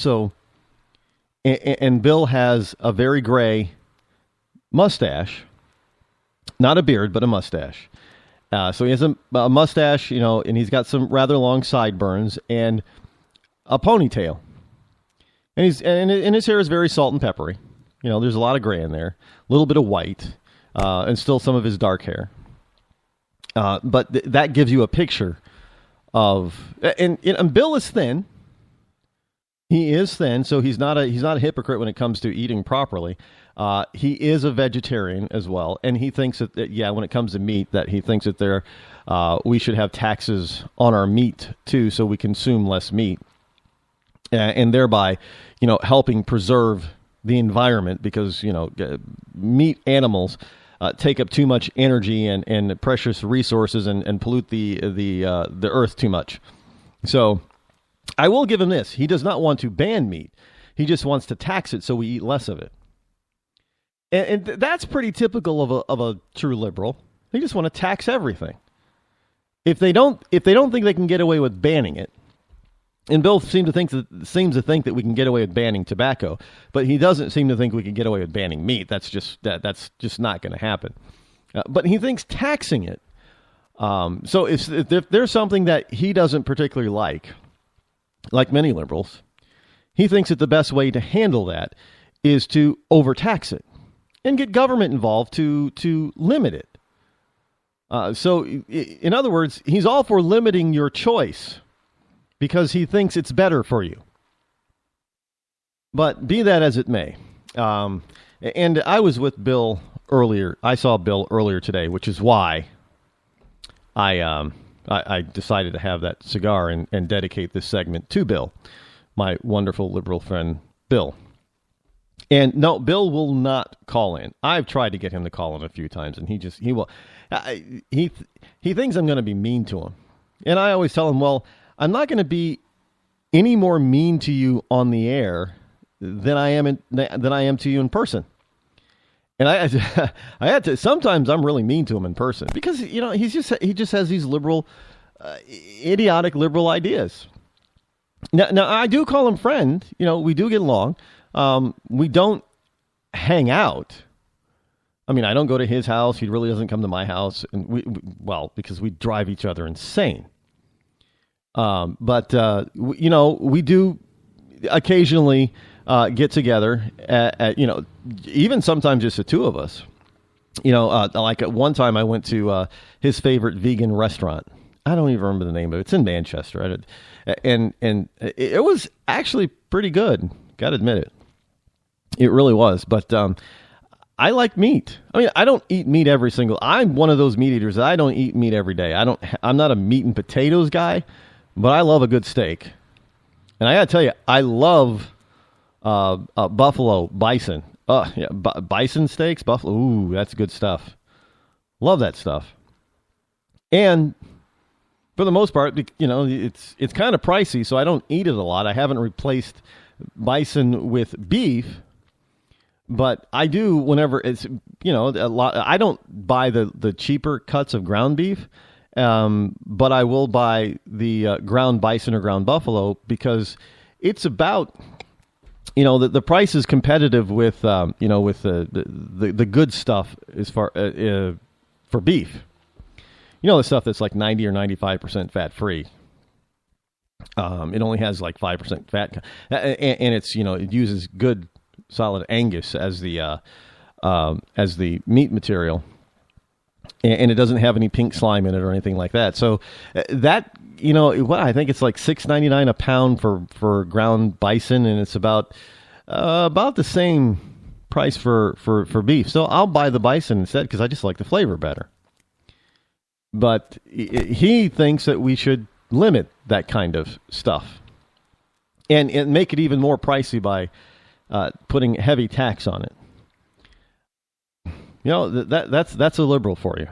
So, and Bill has a very gray mustache, not a beard, but a mustache. So he has a mustache, and he's got some rather long sideburns and a ponytail. And his hair is very salt and peppery. There's a lot of gray in there, a little bit of white, and still some of his dark hair. But that gives you a picture of, and Bill is thin. He is thin, so he's not a hypocrite when it comes to eating properly. He is a vegetarian as well, and he thinks that when it comes to meat, that he thinks that we should have taxes on our meat too, so we consume less meat, and thereby, helping preserve the environment, because meat animals take up too much energy and precious resources and pollute the earth too much. So I will give him this. He does not want to ban meat. He just wants to tax it so we eat less of it. And that's pretty typical of a true liberal. They just want to tax everything. If they don't think they can get away with banning it, and Bill seems to think that we can get away with banning tobacco, but he doesn't seem to think we can get away with banning meat. That's just not going to happen. But he thinks taxing it. So if there's something that he doesn't particularly like many liberals, he thinks that the best way to handle that is to overtax it and get government involved to limit it. So in other words, he's all for limiting your choice because he thinks it's better for you. But be that as it may. And I was with Bill earlier. I saw Bill earlier today, which is why I decided to have that cigar and dedicate this segment to Bill, my wonderful liberal friend, Bill. And no, Bill will not call in. I've tried to get him to call in a few times, and he thinks I'm going to be mean to him. And I always tell him, well, I'm not going to be any more mean to you on the air than I am to you in person. And I had to. Sometimes I'm really mean to him in person because he just has these liberal, idiotic liberal ideas. Now I do call him friend. We do get along. We don't hang out. I mean, I don't go to his house. He really doesn't come to my house, and because we drive each other insane. But we do occasionally get together at even sometimes just the two of us. Like at one time I went to his favorite vegan restaurant. I don't even remember the name of it. It's in Manchester. And it was actually pretty good. Got to admit it. It really was. But I like meat. I mean, I don't eat meat I'm one of those meat eaters that I don't eat meat every day. I'm not a meat and potatoes guy, but I love a good steak. And I got to tell you, I love buffalo, bison. Bison steaks, buffalo. Ooh, that's good stuff. Love that stuff. And for the most part, it's kind of pricey, so I don't eat it a lot. I haven't replaced bison with beef, but I do whenever it's a lot. I don't buy the cheaper cuts of ground beef, but I will buy the ground bison or ground buffalo because it's about. The price is competitive with the good stuff as far for beef. The stuff that's like 90 or 95% fat free. It only has like 5% fat, and it's it uses good solid Angus as the meat material, and it doesn't have any pink slime in it or anything like that. So that. I think it's like $6.99 a pound for ground bison, and it's about the same price for beef. So I'll buy the bison instead because I just like the flavor better. But he thinks that we should limit that kind of stuff and make it even more pricey by putting heavy tax on it. That's a liberal for you.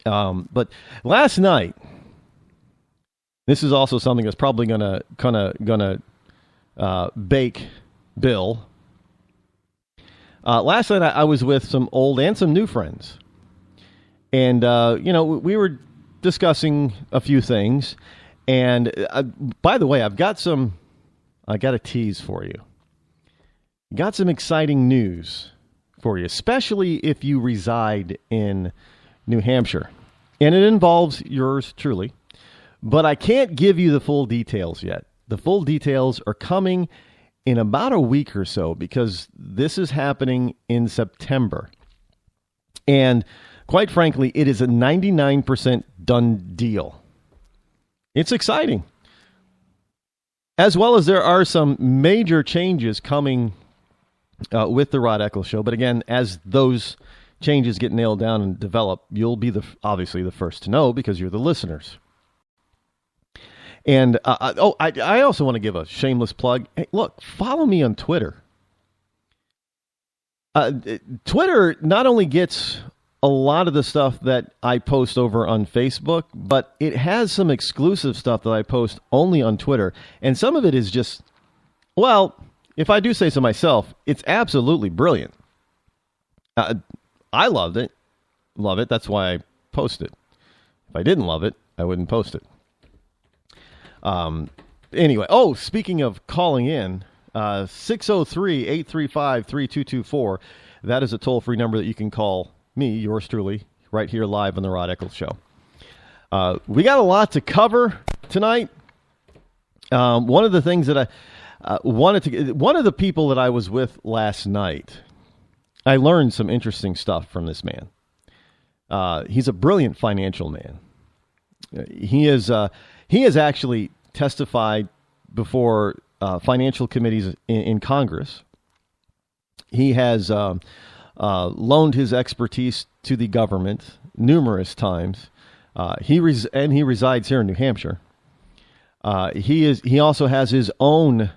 But last night. This is also something that's probably gonna bake Bill. Last night I was with some old and some new friends, and we were discussing a few things. And by the way, I've got some I got a tease for you. Got some exciting news for you, especially if you reside in New Hampshire. And it involves yours truly. But I can't give you the full details yet. The full details are coming in about a week or so because this is happening in September. And quite frankly, it is a 99% done deal. It's exciting. As well as there are some major changes coming with the Rod Eccles Show. But again, as those changes get nailed down and develop, you'll be obviously the first to know because you're the listeners. And I also want to give a shameless plug. Hey, look, follow me on Twitter. Twitter not only gets a lot of the stuff that I post over on Facebook, but it has some exclusive stuff that I post only on Twitter. And some of it is just, well, if I do say so myself, it's absolutely brilliant. I loved it. Love it. That's why I post it. If I didn't love it, I wouldn't post it. Anyway, speaking of calling in, 603-835-3224. That is a toll-free number that you can call me, yours truly, right here live on the Rod Eccles Show. We got a lot to cover tonight. One of the things that I one of the people that I was with last night, I learned some interesting stuff from this man. He's a brilliant financial man. He has actually testified before financial committees in Congress. He has loaned his expertise to the government numerous times. He resides here in New Hampshire. He also has his own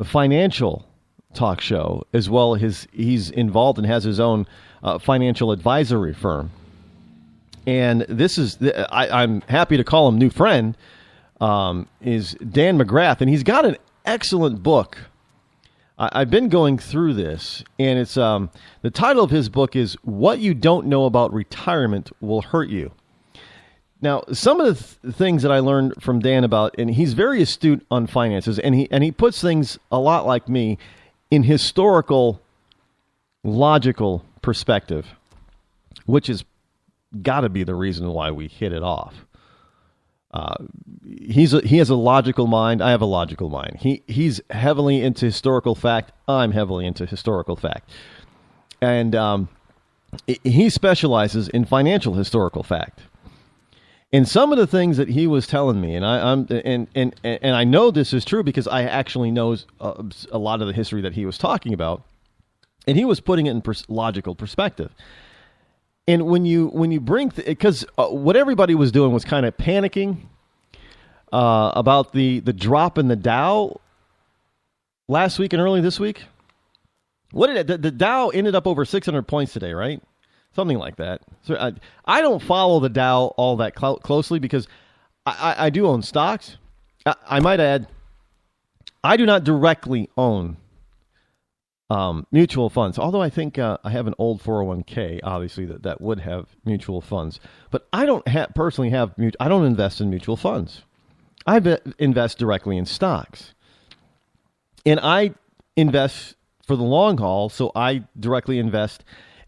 financial talk show as well. He's involved and has his own financial advisory firm. And this is, I'm happy to call him new friend, is Dan McGrath. And he's got an excellent book. I've been going through this, and it's the title of his book is What You Don't Know About Retirement Will Hurt You. Now, some of the things that I learned from Dan about, and he's very astute on finances, and he puts things a lot like me in historical, logical perspective, which is got to be the reason why we hit it off. He has a logical mind. I have a logical mind. He's heavily into historical fact. I'm heavily into historical fact, and he specializes in financial historical fact. And some of the things that he was telling me, and I know this is true because I actually know a lot of the history that he was talking about, and he was putting it in logical perspective. And when you bring, because what everybody was doing was kind of panicking about the drop in the Dow last week and early this week. What did the Dow ended up over 600 points today, right? Something like that. So I don't follow the Dow all that closely because I do own stocks. I might add, I do not directly own mutual funds, although I think I have an old 401k, obviously, that would have mutual funds. But I don't personally have, I don't invest in mutual funds. I invest directly in stocks. And I invest for the long haul, so I directly invest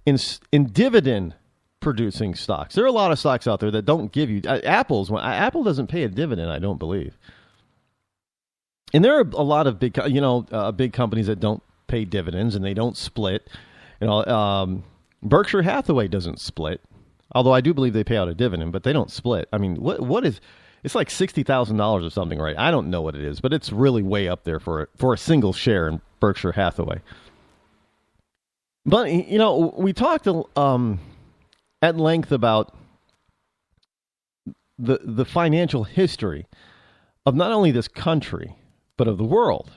in dividend-producing stocks. There are a lot of stocks out there that don't give you, Apple doesn't pay a dividend, I don't believe. And there are a lot of big companies that don't pay dividends and they don't split. Berkshire Hathaway doesn't split, although I do believe they pay out a dividend, but they don't split. I mean, what is? It's like $60,000 or something, right? I don't know what it is, but it's really way up there for a single share in Berkshire Hathaway. But we talked at length about the financial history of not only this country but of the world.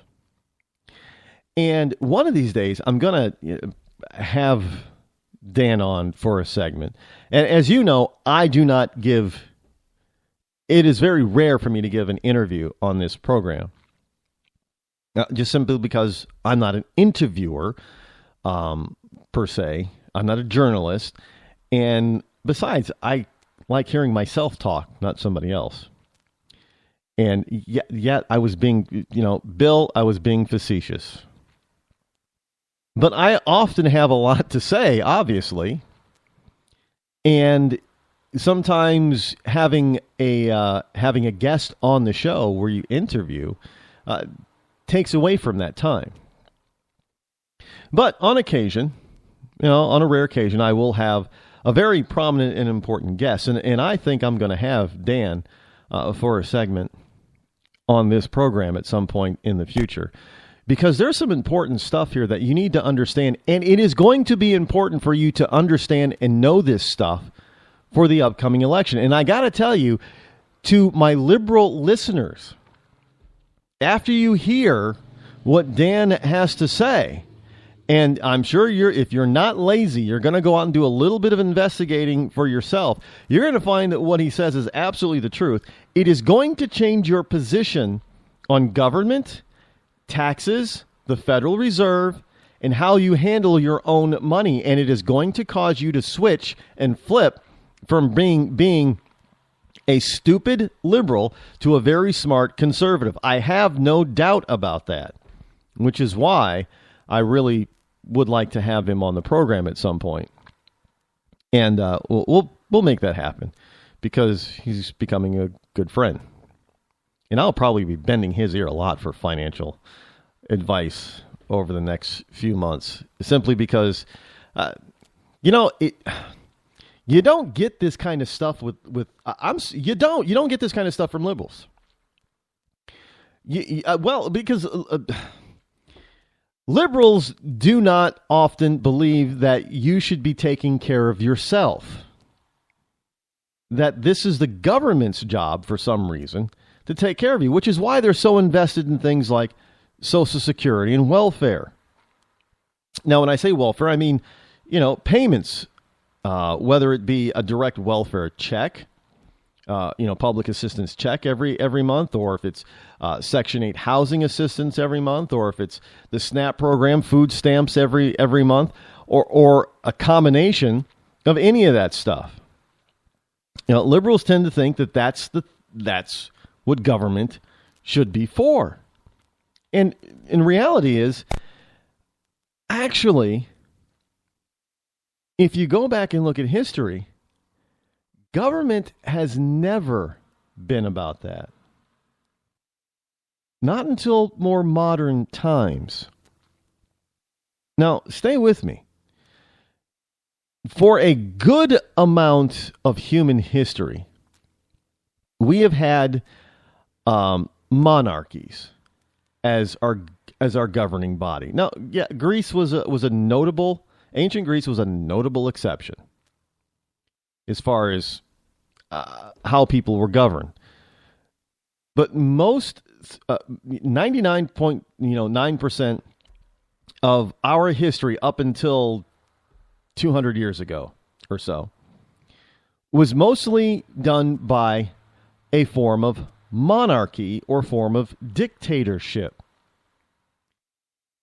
And one of these days, I'm going to have Dan on for a segment. And as you know, I do not give, it is very rare for me to give an interview on this program. Just simply because I'm not an interviewer, per se. I'm not a journalist. And besides, I like hearing myself talk, not somebody else. And yet I was being, Bill, I was being facetious. But I often have a lot to say, obviously. And sometimes having a guest on the show where you interview takes away from that time. But on occasion, on a rare occasion, I will have a very prominent and important guest. And I think I'm going to have Dan for a segment on this program at some point in the future. Because there's some important stuff here that you need to understand. And it is going to be important for you to understand and know this stuff for the upcoming election. And I got to tell you, to my liberal listeners, after you hear what Dan has to say, and I'm sure if you're not lazy, you're going to go out and do a little bit of investigating for yourself. You're going to find that what he says is absolutely the truth. It is going to change your position on government, taxes, the Federal Reserve, and how you handle your own money. And it is going to cause you to switch and flip from being a stupid liberal to a very smart conservative. I have no doubt about that, which is why I really would like to have him on the program at some point. And we'll make that happen because he's becoming a good friend. And I'll probably be bending his ear a lot for financial advice over the next few months, simply because, you don't get this kind of stuff you don't get this kind of stuff from liberals. Because liberals do not often believe that you should be taking care of yourself. That this is the government's job for some reason to take care of you, which is why they're so invested in things like Social Security and welfare. Now, when I say welfare, I mean, payments, whether it be a direct welfare check, public assistance check every month, or if it's Section 8 housing assistance every month, or if it's the SNAP program, food stamps every month, or a combination of any of that stuff. Liberals tend to think that that's what government should be for. And in reality is, actually, if you go back and look at history, government has never been about that. Not until more modern times. Now, stay with me. For a good amount of human history, we have had monarchies as our governing body. Now, yeah, Greece was a notable. Ancient Greece was a notable exception as far as how people were governed. But most 99.9% of our history up until 200 years ago or so was mostly done by a form of monarchy or form of dictatorship.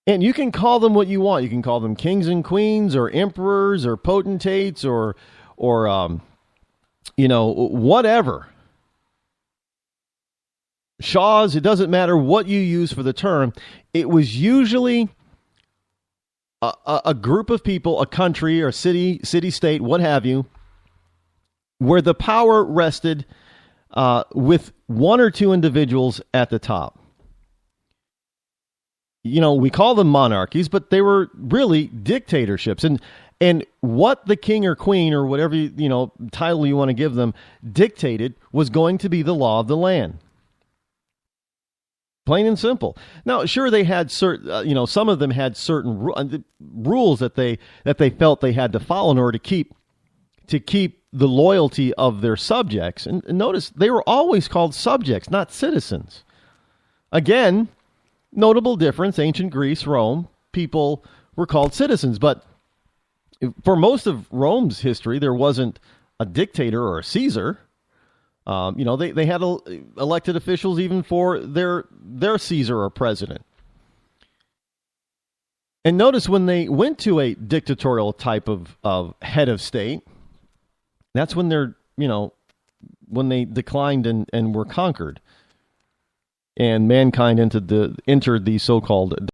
And you can call them what you want. You can call them kings and queens or emperors or potentates or whatever. Shaws, it doesn't matter what you use for the term. It was usually a group of people, a country or city, state, what have you, where the power rested with one or two individuals at the top. We call them monarchies, but they were really dictatorships. And what the king or queen or whatever title you want to give them dictated was going to be the law of the land. Plain and simple. Now, sure, they had certain, some of them had certain rules that they felt they had to follow in order to keep the loyalty of their subjects. And notice they were always called subjects, not citizens. Again, notable difference: ancient Greece, Rome, people were called citizens, but for most of Rome's history, there wasn't a dictator or a Caesar. They had elected officials even for their Caesar or president. And notice when they went to a dictatorial type of head of state, that's when when they declined and were conquered. and mankind entered the so-called